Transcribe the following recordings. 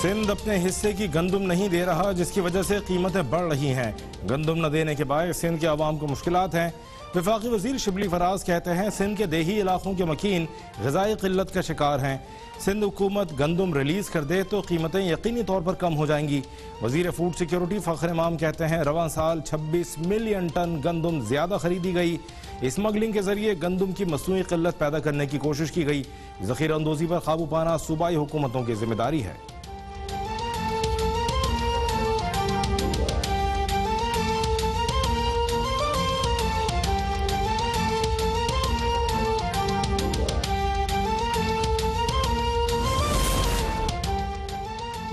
سندھ اپنے حصے کی گندم نہیں دے رہا جس کی وجہ سے قیمتیں بڑھ رہی ہیں۔ گندم نہ دینے کے باعث سندھ کے عوام کو مشکلات ہیں۔ وفاقی وزیر شبلی فراز کہتے ہیں سندھ کے دیہی علاقوں کے مکین غذائی قلت کا شکار ہیں۔ سندھ حکومت گندم ریلیز کر دے تو قیمتیں یقینی طور پر کم ہو جائیں گی۔ وزیر فوڈ سیکیورٹی فخر امام کہتے ہیں رواں سال 26 ملین ٹن گندم زیادہ خریدی گئی۔ اسمگلنگ کے ذریعے گندم کی مصنوعی قلت پیدا کرنے کی کوشش کی گئی۔ ذخیرہ اندوزی پر قابو پانا صوبائی حکومتوں کی ذمہ داری ہے۔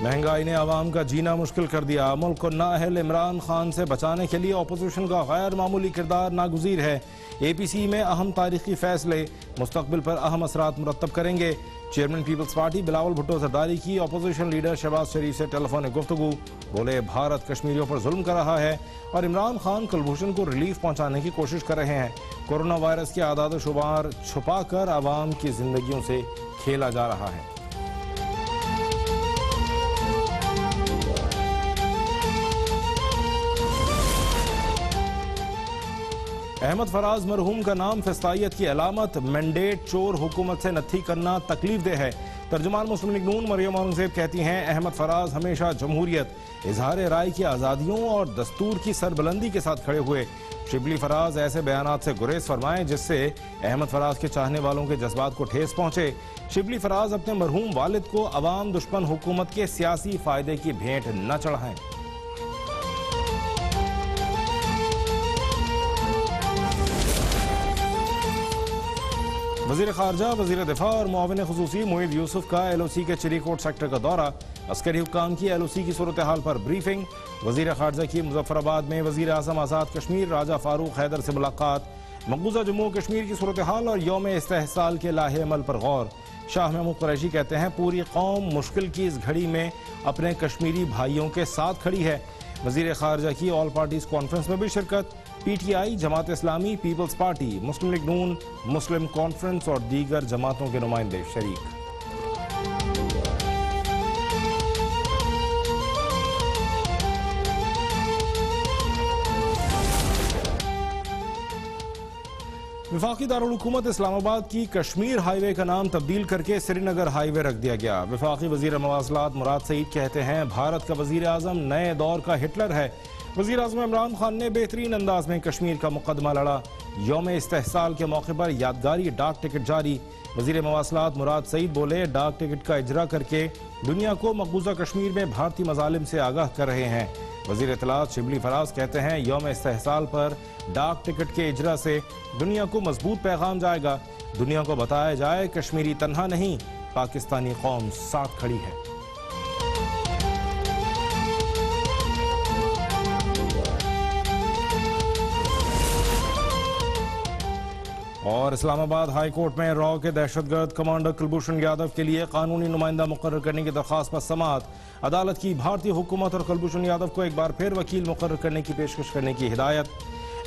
مہنگائی نے عوام کا جینا مشکل کر دیا۔ ملک کو نااہل عمران خان سے بچانے کے لیے اپوزیشن کا غیر معمولی کردار ناگزیر ہے۔ اے پی سی میں اہم تاریخی فیصلے مستقبل پر اہم اثرات مرتب کریں گے۔ چیئرمین پیپلز پارٹی بلاول بھٹو زرداری کی اپوزیشن لیڈر شہباز شریف سے ٹیلی فونک گفتگو۔ بولے بھارت کشمیریوں پر ظلم کر رہا ہے اور عمران خان کلبھوشن کو ریلیف پہنچانے کی کوشش کر رہے ہیں۔ کورونا وائرس کے اعداد و شمار چھپا کر عوام کی زندگیوں سے کھیلا جا رہا ہے۔ احمد فراز مرحوم کا نام فسطائیت کی علامت، مینڈیٹ چور حکومت سے نتھی کرنا تکلیف دہ ہے۔ ترجمان مسلم لیگ نون مریم اورنگزیب کہتی ہیں احمد فراز ہمیشہ جمہوریت، اظہار رائے کی آزادیوں اور دستور کی سربلندی کے ساتھ کھڑے ہوئے۔ شبلی فراز ایسے بیانات سے گریز فرمائیں جس سے احمد فراز کے چاہنے والوں کے جذبات کو ٹھیس پہنچے۔ شبلی فراز اپنے مرحوم والد کو عوام دشمن حکومت کے سیاسی فائدے کی بھیٹ نہ چڑھائیں۔ وزیر خارجہ، وزیر دفاع اور معاون خصوصی معید یوسف کا ایل او سی کے چری کوٹ سیکٹر کا دورہ۔ عسکری حکام کی ایل او سی کی صورتحال پر بریفنگ۔ وزیر خارجہ کی مظفر آباد میں وزیر اعظم آزاد کشمیر راجہ فاروق حیدر سے ملاقات۔ مقبوضہ جموں و کشمیر کی صورتحال اور یوم استحصال کے لاہے عمل پر غور۔ شاہ محمود قریشی کہتے ہیں پوری قوم مشکل کی اس گھڑی میں اپنے کشمیری بھائیوں کے ساتھ کھڑی ہے۔ وزیر خارجہ کی آل پارٹیز کانفرنس میں بھی شرکت۔ P T I, Jamaat Islami, Peoples party, Muslim league known, Muslim conference اور دیگر جماعتوں کے نمائندے شریک۔ وفاقی دارالحکومت اسلام آباد کی کشمیر ہائی وے کا نام تبدیل کر کے سری نگر ہائی وے رکھ دیا گیا۔ وفاقی وزیر مواصلات مراد سعید کہتے ہیں بھارت کا وزیر اعظم نئے دور کا ہٹلر ہے۔ وزیر اعظم عمران خان نے بہترین انداز میں کشمیر کا مقدمہ لڑا۔ یوم استحصال کے موقع پر یادگاری ڈاک ٹکٹ جاری۔ وزیر مواصلات مراد سعید بولے ڈاک ٹکٹ کا اجرا کر کے دنیا کو مقبوضہ کشمیر میں بھارتی مظالم سے آگاہ کر رہے ہیں۔ وزیر اطلاعات شبلی فراز کہتے ہیں یوم استحصال پر ڈاک ٹکٹ کے اجرا سے دنیا کو مضبوط پیغام جائے گا۔ دنیا کو بتایا جائے کشمیری تنہا نہیں، پاکستانی قوم ساتھ کھڑی ہے۔ اور اسلام آباد ہائی کورٹ میں راؤ کے دہشت گرد کمانڈر کلبھوشن یادو کے لیے قانونی نمائندہ مقرر کرنے کی درخواست پر سماعت۔ عدالت کی بھارتی حکومت اور کلبھوشن یادو کو ایک بار پھر وکیل مقرر کرنے کی پیشکش کرنے کی ہدایت۔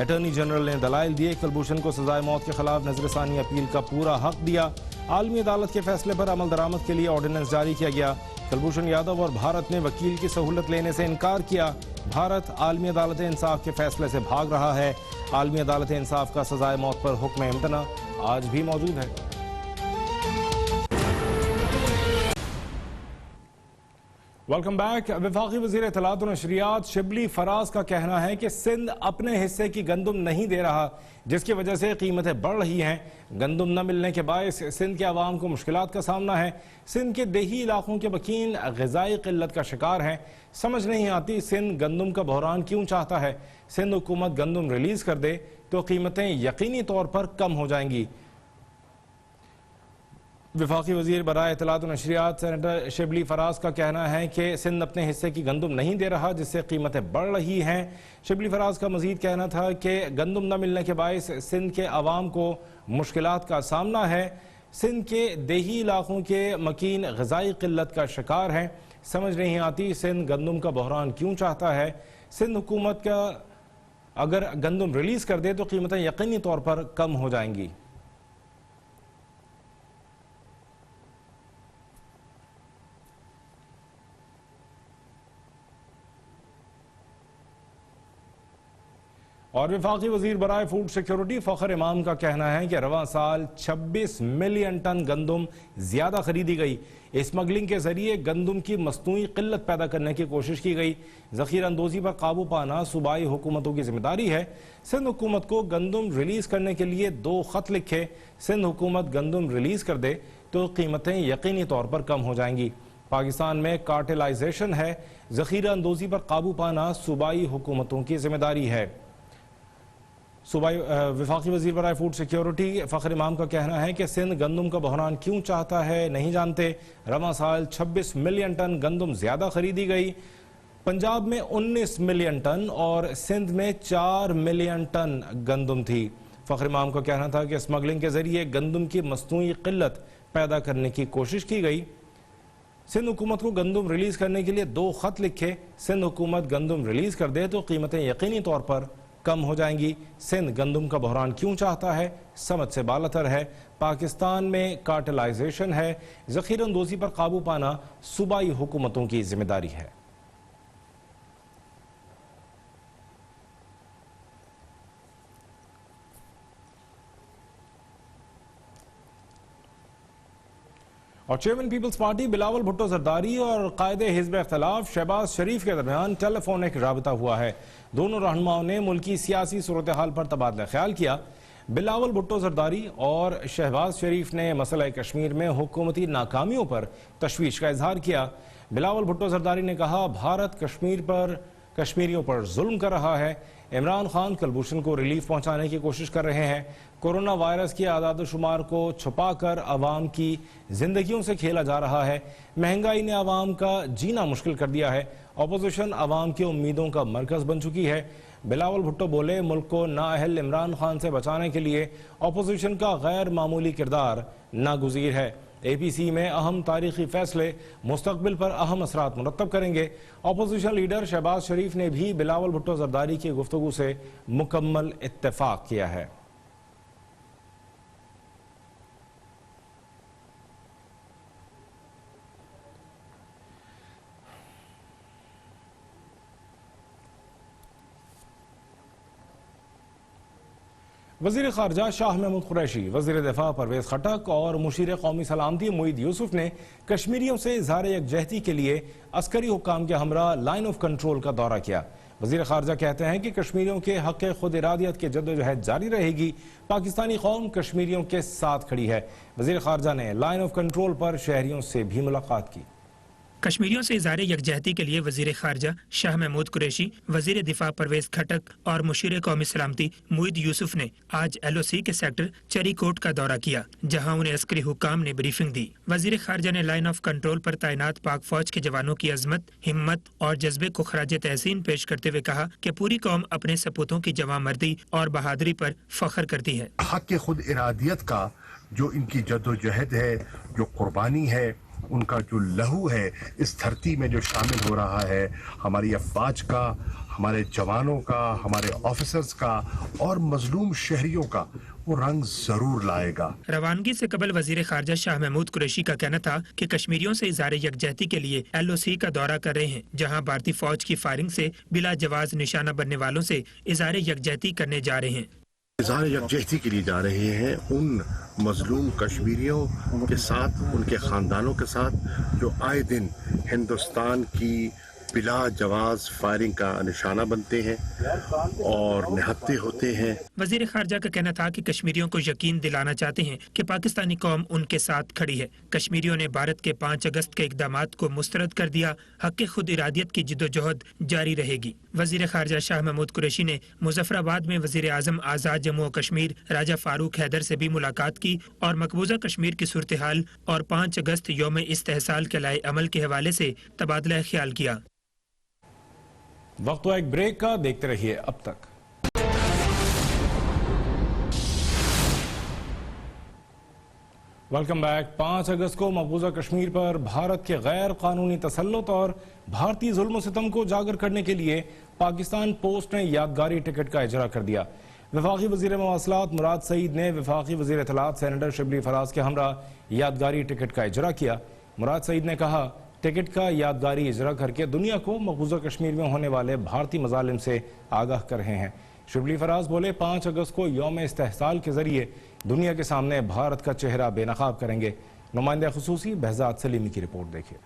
اٹارنی جنرل نے دلائل دیے، کلبھوشن کو سزائے موت کے خلاف نظر ثانی اپیل کا پورا حق دیا۔ عالمی عدالت کے فیصلے پر عمل درآمد کے لیے آرڈیننس جاری کیا گیا۔ کلبھوشن یادو اور بھارت نے وکیل کی سہولت لینے سے انکار کیا۔ بھارت عالمی عدالت انصاف کے فیصلے سے بھاگ رہا ہے۔ عالمی عدالت انصاف کا سزائے موت پر حکم امتناع آج بھی موجود ہے۔ Welcome back. وفاقی وزیر اطلاعات و نشریات شبلی فراز کا کہنا ہے کہ سندھ اپنے حصے کی گندم نہیں دے رہا جس کی وجہ سے قیمتیں بڑھ رہی ہیں۔ گندم نہ ملنے کے باعث سندھ کے عوام کو مشکلات کا سامنا ہے۔ سندھ کے دیہی علاقوں کے مکین غذائی قلت کا شکار ہیں۔ سمجھ نہیں آتی سندھ گندم کا بحران کیوں چاہتا ہے۔ سندھ حکومت گندم ریلیز کر دے تو قیمتیں یقینی طور پر کم ہو جائیں گی۔ وفاقی وزیر برائے اطلاعات و نشریات سینیٹر شبلی فراز کا کہنا ہے کہ سندھ اپنے حصے کی گندم نہیں دے رہا جس سے قیمتیں بڑھ رہی ہیں۔ شبلی فراز کا مزید کہنا تھا کہ گندم نہ ملنے کے باعث سندھ کے عوام کو مشکلات کا سامنا ہے۔ سندھ کے دیہی علاقوں کے مکین غذائی قلت کا شکار ہیں۔ سمجھ نہیں آتی سندھ گندم کا بحران کیوں چاہتا ہے۔ سندھ حکومت کا اگر گندم ریلیز کر دے تو قیمتیں یقینی طور پر کم ہو جائیں گی۔ اور وفاقی وزیر برائے فوڈ سیکیورٹی فخر امام کا کہنا ہے کہ رواں سال 26 ملین ٹن گندم زیادہ خریدی گئی۔ اسمگلنگ کے ذریعے گندم کی مصنوعی قلت پیدا کرنے کی کوشش کی گئی۔ ذخیرہ اندوزی پر قابو پانا صوبائی حکومتوں کی ذمہ داری ہے۔ سندھ حکومت کو گندم ریلیز کرنے کے لیے 2 خط لکھے۔ سندھ حکومت گندم ریلیز کر دے تو قیمتیں یقینی طور پر کم ہو جائیں گی۔ پاکستان میں کارٹلائزیشن ہے، ذخیرہ اندوزی پر قابو پانا صوبائی حکومتوں کی ذمہ داری ہے۔ وفاقی وزیر برائے فوڈ سیکیورٹی فخر امام کا کہنا ہے کہ سندھ گندم کا بحران کیوں چاہتا ہے نہیں جانتے۔ رواں سال 26 ملین ٹن گندم زیادہ خریدی گئی۔ پنجاب میں 19 ملین ٹن اور سندھ میں 4 ملین ٹن گندم تھی۔ فخر امام کا کہنا تھا کہ اسمگلنگ کے ذریعے گندم کی مصنوعی قلت پیدا کرنے کی کوشش کی گئی۔ سندھ حکومت کو گندم ریلیز کرنے کے لیے 2 خط لکھے۔ سندھ حکومت گندم ریلیز کر دے تو قیمتیں یقینی طور پر کم ہو جائیں گی۔ سندھ گندم کا بحران کیوں چاہتا ہے؟ سمجھ سے بالاتر ہے۔ پاکستان میں کارٹلائزیشن ہے، ذخیرہ اندوزی پر قابو پانا صوبائی حکومتوں کی ذمہ داری ہے۔ اور چیئرمین پیپلز پارٹی بلاول بھٹو زرداری اور قائد حزب اختلاف شہباز شریف کے درمیان ٹیلی فونک رابطہ ہوا ہے۔ دونوں رہنماؤں نے ملکی سیاسی صورتحال پر تبادلہ خیال کیا۔ بلاول بھٹو زرداری اور شہباز شریف نے مسئلہ کشمیر میں حکومتی ناکامیوں پر تشویش کا اظہار کیا۔ بلاول بھٹو زرداری نے کہا بھارت کشمیریوں پر ظلم کر رہا ہے۔ عمران خان کلبھوشن کو ریلیف پہنچانے کی کوشش کر رہے ہیں۔ کورونا وائرس کی اعداد و شمار کو چھپا کر عوام کی زندگیوں سے کھیلا جا رہا ہے۔ مہنگائی نے عوام کا جینا مشکل کر دیا ہے۔ اپوزیشن عوام کی امیدوں کا مرکز بن چکی ہے۔ بلاول بھٹو بولے ملک کو نااہل عمران خان سے بچانے کے لیے اپوزیشن کا غیر معمولی کردار ناگزیر ہے۔ اے پی سی میں اہم تاریخی فیصلے مستقبل پر اہم اثرات مرتب کریں گے۔ اپوزیشن لیڈر شہباز شریف نے بھی بلاول بھٹو زرداری کی گفتگو سے مکمل اتفاق کیا ہے۔ وزیر خارجہ شاہ محمود قریشی، وزیر دفاع پرویز خٹک اور مشیر قومی سلامتی معید یوسف نے کشمیریوں سے اظہار یکجہتی کے لیے عسکری حکام کے ہمراہ لائن آف کنٹرول کا دورہ کیا۔ وزیر خارجہ کہتے ہیں کہ کشمیریوں کے حق خود ارادیت کی جدوجہد جاری رہے گی۔ پاکستانی قوم کشمیریوں کے ساتھ کھڑی ہے۔ وزیر خارجہ نے لائن آف کنٹرول پر شہریوں سے بھی ملاقات کی۔ کشمیریوں سے اظہار یکجہتی کے لیے وزیر خارجہ شاہ محمود قریشی، وزیر دفاع پرویز کھٹک اور مشیر قومی سلامتی معید یوسف نے آج ایل او سی کے سیکٹر چری کوٹ کا دورہ کیا، جہاں انہیں عسکری حکام نے بریفنگ دی۔ وزیر خارجہ نے لائن آف کنٹرول پر تعینات پاک فوج کے جوانوں کی عظمت، ہمت اور جذبے کو خراج تحسین پیش کرتے ہوئے کہا کہ پوری قوم اپنے سپوتوں کی جواں مردی اور بہادری پر فخر کرتی ہے۔ حق خود ارادیت کا جو ان کی جدوجہد ہے، جو قربانی ہے، ان کا جو لہو ہے اس دھرتی میں جو شامل ہو رہا ہے، ہماری افواج کا، ہمارے جوانوں کا، ہمارے آفیسرز کا اور مظلوم شہریوں کا وہ رنگ ضرور لائے گا۔ روانگی سے قبل وزیر خارجہ شاہ محمود قریشی کا کہنا تھا کہ کشمیریوں سے اظہار یکجہتی کے لیے ایل او سی کا دورہ کر رہے ہیں، جہاں بھارتی فوج کی فائرنگ سے بلا جواز نشانہ بننے والوں سے اظہار یکجہتی کرنے جا رہے ہیں۔ اظہار یکجہتی کے لیے جا رہے ہیں ان مظلوم کشمیریوں کے ساتھ، ان کے خاندانوں کے ساتھ جو آئے دن ہندوستان کی بلا جواز فائرنگ کا نشانہ بنتے ہیں اور نہتے ہوتے ہیں۔ وزیر خارجہ کا کہنا تھا کہ کشمیریوں کو یقین دلانا چاہتے ہیں کہ پاکستانی قوم ان کے ساتھ کھڑی ہے۔ کشمیریوں نے بھارت کے 5 اگست کے اقدامات کو مسترد کر دیا۔ حق خود ارادیت کی جدوجہد جاری رہے گی۔ وزیر خارجہ شاہ محمود قریشی نے مظفر آباد میں وزیر اعظم آزاد جموں و کشمیر راجہ فاروق حیدر سے بھی ملاقات کی اور مقبوضہ کشمیر کی صورتحال اور 5 اگست یوم استحصال کے لائے عمل کے حوالے سے تبادلہ خیال کیا۔ وقت ہوا ایک بریک کا، دیکھتے رہیے اب تک۔ Welcome back. 5 اگست کو مقبوضہ کشمیر پر بھارت کے غیر قانونی تسلط اور بھارتی ظلم و ستم کو اجاگر کرنے کے لیے پاکستان پوسٹ نے یادگاری ٹکٹ کا اجرا کر دیا۔ وفاقی وزیر مواصلات مراد سعید نے وفاقی وزیر اطلاعات سینیٹر شبلی فراز کے ہمراہ یادگاری ٹکٹ کا اجرا کیا۔ مراد سعید نے کہا ٹکٹ کا یادگاری اجرا کر کے دنیا کو مقبوضہ کشمیر میں ہونے والے بھارتی مظالم سے آگاہ کر رہے ہیں۔ شبلی فراز بولے 5 اگست کو یوم استحصال کے ذریعے دنیا کے سامنے بھارت کا چہرہ بے نقاب کریں گے۔ نمائندہ خصوصی بہزاد سلیمی کی رپورٹ دیکھیں۔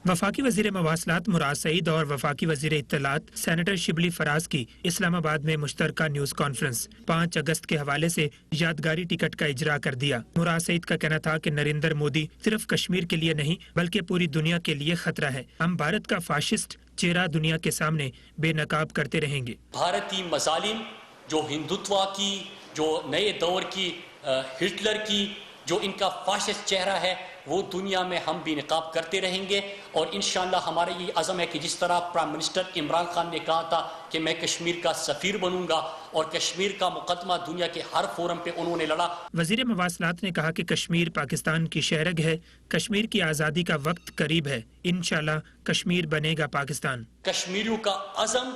وفاقی وزیر مواصلات مراد سعید اور وفاقی وزیر اطلاعات سینیٹر شبلی فراز کی اسلام آباد میں مشترکہ نیوز کانفرنس 5 اگست کے حوالے سے یادگاری ٹکٹ کا اجرا کر دیا۔ مراد سعید کا کہنا تھا کہ نریندر مودی صرف کشمیر کے لیے نہیں بلکہ پوری دنیا کے لیے خطرہ ہے۔ ہم بھارت کا فاشسٹ چہرہ دنیا کے سامنے بے نقاب کرتے رہیں گے۔ بھارتی مظالم جو ہندوتوا کی، جو نئے دور کی ہٹلر کی، جو ان کا فاشسٹ چہرہ ہے، وہ دنیا میں ہم بھی نقاب کرتے رہیں گے۔ اور انشاءاللہ ہمارا یہ عزم ہے کہ جس طرح پرائم منسٹر عمران خان نے کہا تھا کہ میں کشمیر کا سفیر بنوں گا، اور کشمیر کا مقدمہ دنیا کے ہر فورم پہ انہوں نے لڑا۔ وزیر مواصلات نے کہا کہ کشمیر پاکستان کی شہرگ ہے، کشمیر کی آزادی کا وقت قریب ہے، انشاءاللہ کشمیر بنے گا پاکستان۔ کشمیریوں کا عزم،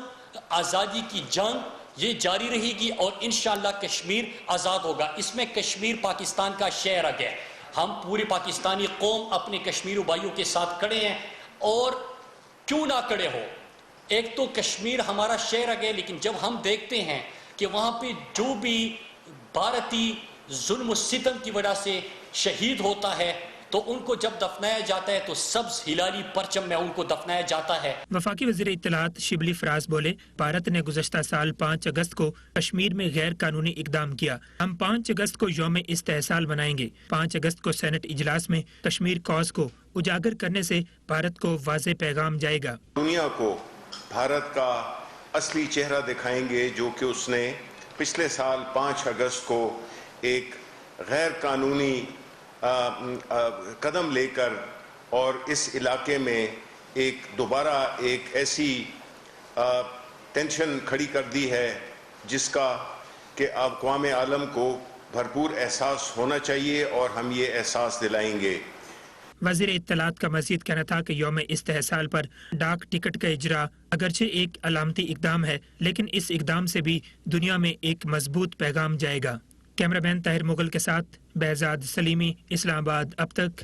آزادی کی جنگ یہ جاری رہے گی اور انشاءاللہ کشمیر آزاد ہوگا۔ اس میں کشمیر پاکستان کا شہرگ ہے۔ ہم پوری پاکستانی قوم اپنے کشمیری بھائیوں کے ساتھ کھڑے ہیں، اور کیوں نہ کھڑے ہو۔ ایک تو کشمیر ہمارا شہرگ ہے، لیکن جب ہم دیکھتے ہیں کہ وہاں پہ جو بھی بھارتی ظلم و ستم کی وجہ سے شہید ہوتا ہے تو ان کو جب دفنایا جاتا ہے تو سبز ہلالی پرچم میں ان کو دفنایا جاتا ہے۔ وفاقی وزیر اطلاعات شبلی فراز بولے بھارت نے گزشتہ سال 5 اگست کو کشمیر میں غیر قانونی اقدام کیا۔ ہم 5 اگست کو یوم استحصال منائیں گے۔ 5 اگست کو سینٹ اجلاس میں کشمیر کاز کو اجاگر کرنے سے بھارت کو واضح پیغام جائے گا۔ دنیا کو بھارت کا اصلی چہرہ دکھائیں گے، جو کہ اس نے پچھلے سال 5 اگست کو ایک غیر قانونی قدم لے کر اور اس علاقے میں دوبارہ ایک ایسی ٹینشن کھڑی کر دی ہے جس کا کہ اقوام عالم کو بھرپور احساس ہونا چاہیے، اور ہم یہ احساس دلائیں گے۔ وزیر اطلاعات کا مزید کہنا تھا کہ یوم استحصال پر ڈاک ٹکٹ کا اجرا اگرچہ ایک علامتی اقدام ہے، لیکن اس اقدام سے بھی دنیا میں ایک مضبوط پیغام جائے گا۔ کیمرہ مین طاہر مغل کے ساتھ بہزاد سلیمی، اسلام آباد اب تک۔